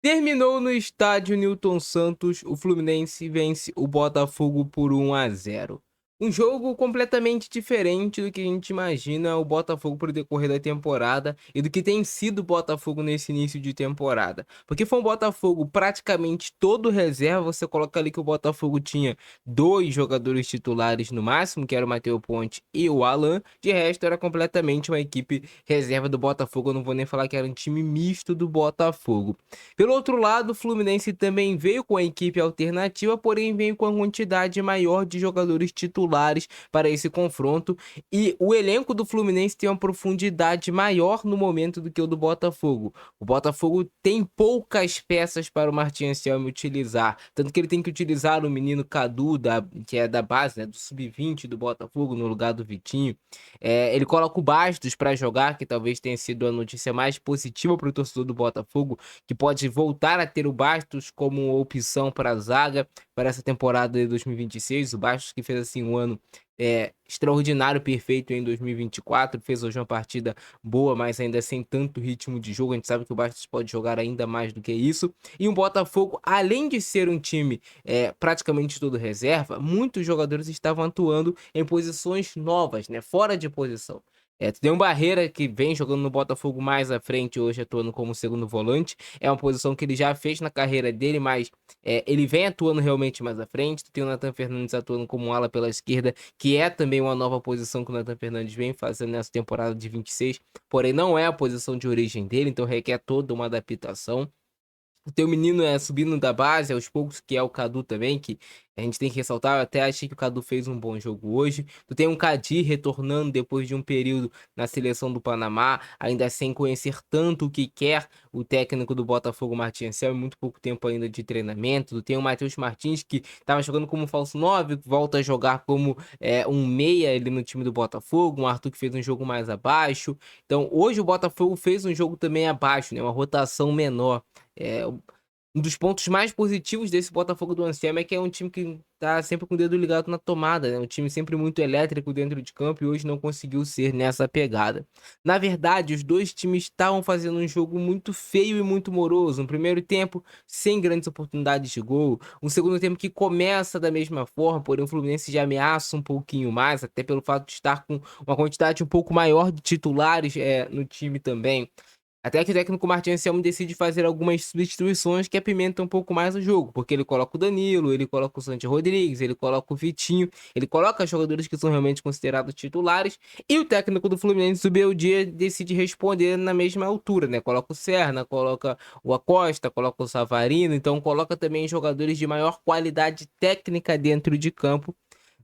Terminou no estádio Newton Santos, o Fluminense vence o Botafogo por 1-0. Um jogo completamente diferente do que a gente imagina o Botafogo pro decorrer da temporada e do que tem sido o Botafogo nesse início de temporada. Porque foi um Botafogo praticamente todo reserva, você coloca ali que o Botafogo tinha 2 jogadores titulares no máximo, que era o Matheus Ponte e o Alan, de resto era completamente uma equipe reserva do Botafogo, eu não vou nem falar que era um time misto do Botafogo. Pelo outro lado, o Fluminense também veio com a equipe alternativa, porém veio com a quantidade maior de jogadores titulares para esse confronto. E o elenco do Fluminense tem uma profundidade maior no momento do que o do Botafogo. O Botafogo tem poucas peças para o Martin Anselmi utilizar, tanto que ele tem que utilizar o menino Cadu, que é da base, né, do sub-20 do Botafogo, no lugar do Vitinho. Ele coloca o Bastos para jogar, que talvez tenha sido a notícia mais positiva para o torcedor do Botafogo, que pode voltar a ter o Bastos como opção para a zaga para essa temporada de 2026. O Bastos que fez assim um ano extraordinário, perfeito em 2024, fez hoje uma partida boa, mas ainda sem tanto ritmo de jogo. A gente sabe que o Bastos pode jogar ainda mais do que isso. E o Botafogo, além de ser um time praticamente todo reserva, muitos jogadores estavam atuando em posições novas, né, fora de posição. Tem um Barreira que vem jogando no Botafogo mais à frente hoje, atuando como segundo volante. É uma posição que ele já fez na carreira dele, mas ele vem atuando realmente mais à frente. Tu tem o Nathan Fernandes atuando como ala pela esquerda, que é também uma nova posição que o Nathan Fernandes vem fazendo nessa temporada de 26, porém não é a posição de origem dele, então requer toda uma adaptação. O teu menino subindo da base aos poucos, que é o Cadu também, que a gente tem que ressaltar. Eu até achei que o Cadu fez um bom jogo hoje. Tu tem um Cadi retornando depois de um período na seleção do Panamá, ainda sem conhecer tanto o que quer o técnico do Botafogo, Martin Anselmi, muito pouco tempo ainda de treinamento. Tu tem o Matheus Martins, que estava jogando como falso 9, volta a jogar como um meia ali no time do Botafogo. Um Arthur que fez um jogo mais abaixo. Então, hoje o Botafogo fez um jogo também abaixo, né? Uma rotação menor. É, um dos pontos mais positivos desse Botafogo do Anselmi é que é um time que tá sempre com o dedo ligado na tomada, né? Um time sempre muito elétrico dentro de campo e hoje não conseguiu ser nessa pegada. Na verdade, os dois times estavam fazendo um jogo muito feio e muito moroso. Um primeiro tempo sem grandes oportunidades de gol, um segundo tempo que começa da mesma forma, porém o Fluminense já ameaça um pouquinho mais, até pelo fato de estar com uma quantidade um pouco maior de titulares no time também. Até que o técnico Martin Anselmi decide fazer algumas substituições que apimentam um pouco mais o jogo, porque ele coloca o Danilo, ele coloca o Santi Rodrigues, ele coloca o Vitinho, ele coloca jogadores que são realmente considerados titulares, e o técnico do Fluminense, o Beldia, decide responder na mesma altura, né? Coloca o Serna, coloca o Acosta, coloca o Savarino, então coloca também jogadores de maior qualidade técnica dentro de campo.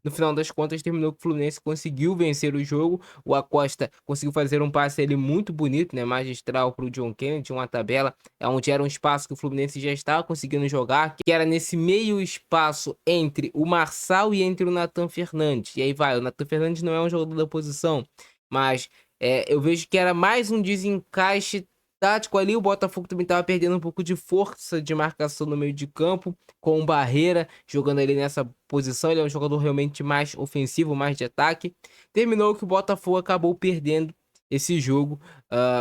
No final das contas, terminou que o Fluminense conseguiu vencer o jogo. O Acosta conseguiu fazer um passe ali muito bonito, né, magistral para o John Kennedy, uma tabela onde era um espaço que o Fluminense já estava conseguindo jogar, que era nesse meio espaço entre o Marçal e entre o Nathan Fernandes. E aí vai, o Nathan Fernandes não é um jogador da posição, mas eu vejo que era mais um desencaixe tático ali. O Botafogo também estava perdendo um pouco de força de marcação no meio de campo, com o Barreira jogando ali nessa posição. Ele é um jogador realmente mais ofensivo, mais de ataque. Terminou que o Botafogo acabou perdendo esse jogo,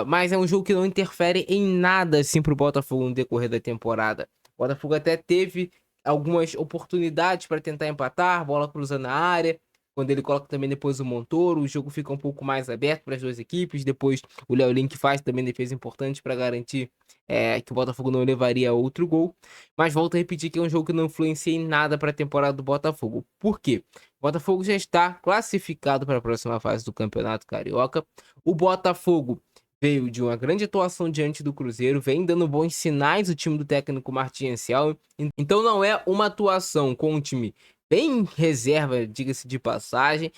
mas é um jogo que não interfere em nada assim pro Botafogo no decorrer da temporada. O Botafogo até teve algumas oportunidades para tentar empatar, bola cruzando na área. Quando ele coloca também depois o Montoro, o jogo fica um pouco mais aberto para as duas equipes. Depois o Léo Link faz também defesa importante para garantir que o Botafogo não levaria outro gol. Mas volto a repetir que é um jogo que não influencia em nada para a temporada do Botafogo. Por quê? O Botafogo já está classificado para a próxima fase do Campeonato Carioca. O Botafogo veio de uma grande atuação diante do Cruzeiro, vem dando bons sinais o time do técnico Martin Anselmi. Então não é uma atuação com um time bem reserva, diga-se de passagem.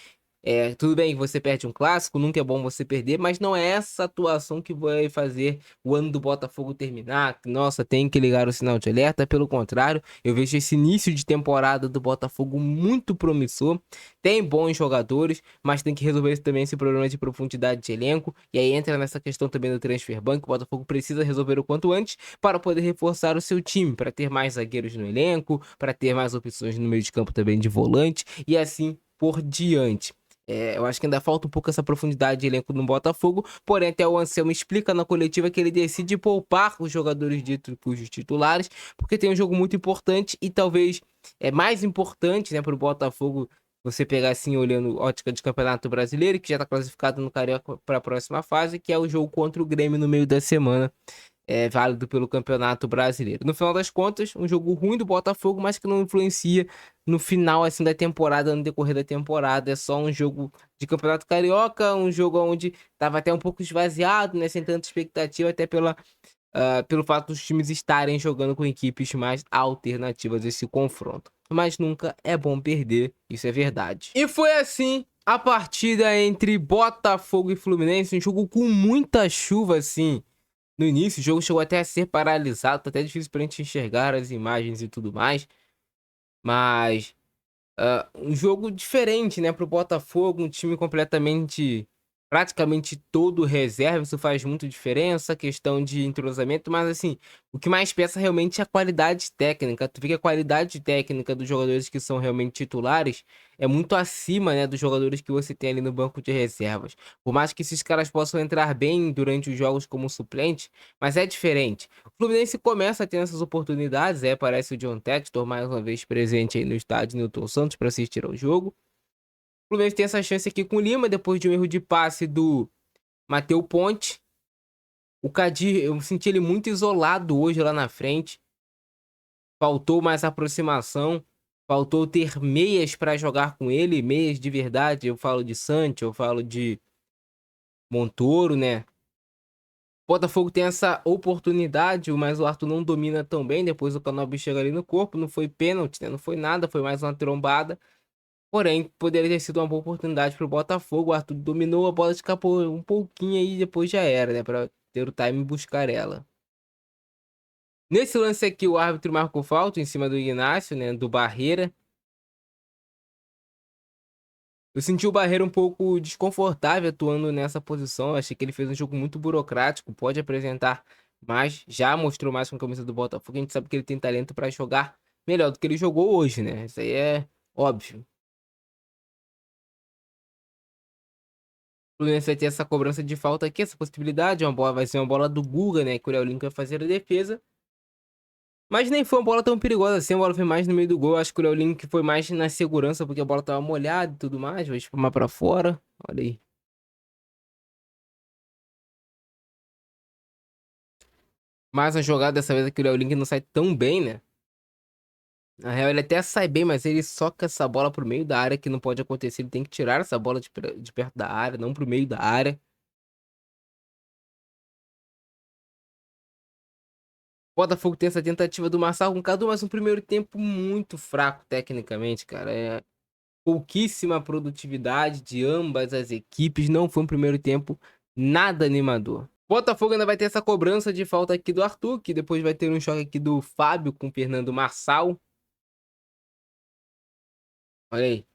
Tudo bem que você perde um clássico, nunca é bom você perder, mas não é essa atuação que vai fazer o ano do Botafogo terminar. Nossa, tem que ligar o sinal de alerta. Pelo contrário, eu vejo esse início de temporada do Botafogo muito promissor. Tem bons jogadores, mas tem que resolver também esse problema de profundidade de elenco. E aí entra nessa questão também do transfer ban, que o Botafogo precisa resolver o quanto antes para poder reforçar o seu time, para ter mais zagueiros no elenco, para ter mais opções no meio de campo também de volante e assim por diante. Eu acho que ainda falta um pouco essa profundidade de elenco no Botafogo, porém até o Anselmo explica na coletiva que ele decide poupar os jogadores ditos cujos titulares, porque tem um jogo muito importante e talvez é mais importante, né, para o Botafogo você pegar assim olhando ótica de Campeonato Brasileiro, que já está classificado no Carioca para a próxima fase, que é o jogo contra o Grêmio no meio da semana, válido pelo Campeonato Brasileiro. No final das contas, um jogo ruim do Botafogo, mas que não influencia no final assim da temporada, no decorrer da temporada. É só um jogo de Campeonato Carioca, um jogo onde estava até um pouco esvaziado, né, sem tanta expectativa, até pelo fato dos times estarem jogando com equipes mais alternativas esse confronto. Mas nunca é bom perder, isso é verdade. E foi assim a partida entre Botafogo e Fluminense, um jogo com muita chuva assim. No início, o jogo chegou até a ser paralisado, tá até difícil pra gente enxergar as imagens e tudo mais. Mas, um jogo diferente, né, pro Botafogo, um time praticamente todo reserva, isso faz muito diferença, questão de entrosamento, mas assim, o que mais pesa realmente é a qualidade técnica. Tu vê que a qualidade técnica dos jogadores que são realmente titulares é muito acima, né, dos jogadores que você tem ali no banco de reservas. Por mais que esses caras possam entrar bem durante os jogos como suplente, mas é diferente. O Fluminense começa a ter essas oportunidades, parece o John Textor mais uma vez presente aí no estádio Newton Santos para assistir ao jogo. O Fluminense tem essa chance aqui com o Lima, depois de um erro de passe do Matheus Ponte. O Kadir, eu senti ele muito isolado hoje lá na frente. Faltou mais aproximação. Faltou ter meias para jogar com ele, meias de verdade. Eu falo de Santos, eu falo de Montoro, né? O Botafogo tem essa oportunidade, mas o Arthur não domina tão bem. Depois o Canobi chega ali no corpo. Não foi pênalti, né? Não foi nada, foi mais uma trombada. Porém, poderia ter sido uma boa oportunidade para o Botafogo. O Arthur dominou, a bola escapou um pouquinho aí, depois já era, né? Para ter o time e buscar ela. Nesse lance aqui, o árbitro marcou falta em cima do Ignacio, né? Do Barreira. Eu senti o Barreira um pouco desconfortável atuando nessa posição. Eu achei que ele fez um jogo muito burocrático. Pode apresentar mais, já mostrou mais com a camisa do Botafogo. A gente sabe que ele tem talento para jogar melhor do que ele jogou hoje, né? Isso aí é óbvio. O Fluminense vai ter essa cobrança de falta aqui, essa possibilidade. Vai ser uma bola do Guga, né? Que o Léo Link vai fazer a defesa. Mas nem foi uma bola tão perigosa assim. A bola foi mais no meio do gol. Acho que o Léo Link foi mais na segurança, porque a bola tava molhada e tudo mais. Vai espalmar pra fora. Olha aí. Mais uma jogada dessa vez que o Léo Link não sai tão bem, né? Na real, ele até sai bem, mas ele soca essa bola pro meio da área, que não pode acontecer. Ele tem que tirar essa bola de perto da área, não pro meio da área. O Botafogo tem essa tentativa do Marçal com o Cadu, mas um primeiro tempo muito fraco tecnicamente, cara. Pouquíssima produtividade de ambas as equipes. Não foi um primeiro tempo nada animador. Botafogo ainda vai ter essa cobrança de falta aqui do Arthur, que depois vai ter um choque aqui do Fábio com o Fernando Marçal. Olha aí.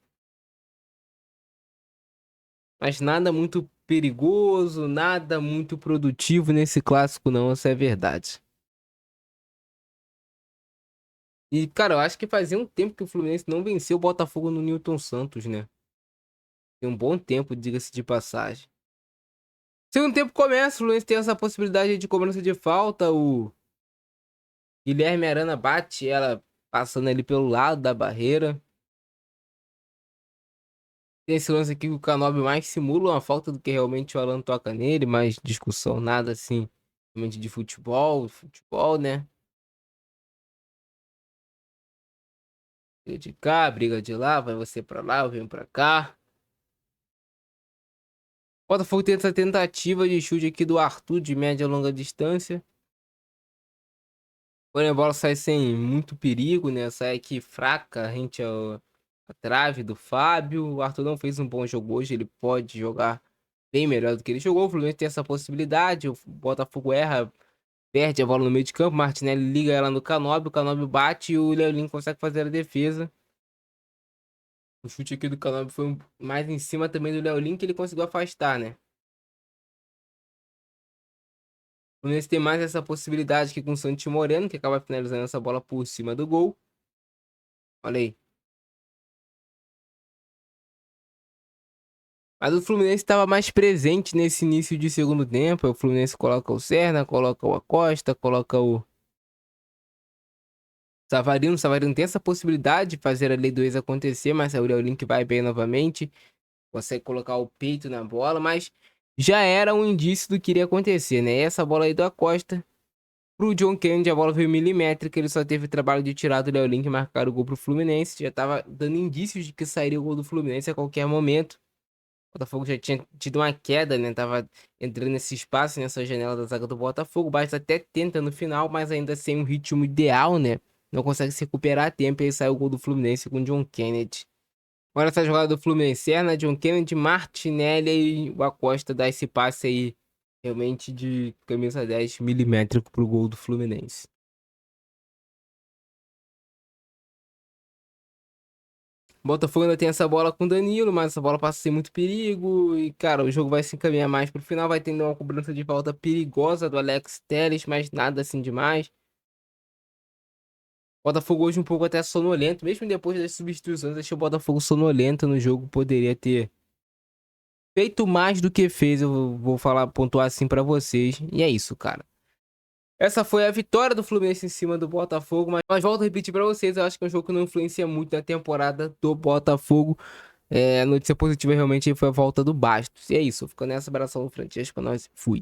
Mas nada muito perigoso, nada muito produtivo nesse clássico não, essa é a verdade. E, cara, eu acho que fazia um tempo que o Fluminense não venceu o Botafogo no Newton Santos, né? Tem um bom tempo, diga-se de passagem. Segundo tempo começa, o Fluminense tem essa possibilidade de cobrança de falta. O Guilherme Arana bate ela passando ali pelo lado da barreira. Tem esse lance aqui que o Canobi mais simula uma falta do que realmente o Alan toca nele, mas discussão nada assim, realmente de futebol, né? Briga de cá, briga de lá, vai você pra lá, eu venho pra cá. Botafogo tem essa tentativa de chute aqui do Arthur de média e longa distância. Porém, a bola sai sem muito perigo, né? Sai aqui fraca, rente à trave do Fábio. O Arthur não fez um bom jogo hoje, ele pode jogar bem melhor do que ele jogou. O Fluminense tem essa possibilidade. O Botafogo erra, perde a bola no meio de campo. Martinelli liga ela no Canobi, o Canobi bate e o Leolin consegue fazer a defesa. O chute aqui do Canobi foi mais em cima também do Leolin, que ele conseguiu afastar, né? O Fluminense tem mais essa possibilidade aqui com o Santi Moreno, que acaba finalizando essa bola por cima do gol. Olha aí. Mas o Fluminense estava mais presente nesse início de segundo tempo. O Fluminense coloca o Serna, coloca o Acosta, coloca o Savarino. O Savarino tem essa possibilidade de fazer a lei do ex acontecer, mas o Léo Link vai bem novamente. Consegue colocar o peito na bola, mas já era um indício do que iria acontecer, né? Essa bola aí do Acosta pro John Kennedy, a bola veio milimétrica, ele só teve o trabalho de tirar do Léo Link e marcar o gol pro Fluminense. Já tava dando indícios de que sairia o gol do Fluminense a qualquer momento. O Botafogo já tinha tido uma queda, né? Tava entrando nesse espaço, nessa janela da zaga do Botafogo. O Basta até tenta no final, mas ainda sem um ritmo ideal, né? Não consegue se recuperar a tempo e aí sai o gol do Fluminense com o John Kennedy. Olha essa jogada do Fluminense. Serna, John Kennedy, Martinelli e o Acosta dá esse passe aí, realmente de camisa 10 milimétrico pro gol do Fluminense. Botafogo ainda tem essa bola com o Danilo, mas essa bola passa a ser muito perigo. E, cara, o jogo vai se encaminhar mais pro final. Vai tendo uma cobrança de falta perigosa do Alex Telles, mas nada assim demais. Botafogo hoje um pouco até sonolento, mesmo depois das substituições. Achei o Botafogo sonolento no jogo. Poderia ter feito mais do que fez. Eu vou falar, pontuar assim pra vocês. E é isso, cara. Essa foi a vitória do Fluminense em cima do Botafogo, mas volto a repetir pra vocês, eu acho que é um jogo que não influencia muito na temporada do Botafogo. A notícia positiva realmente foi a volta do Bastos. E é isso, ficando nessa abração do Francesco, nós fui.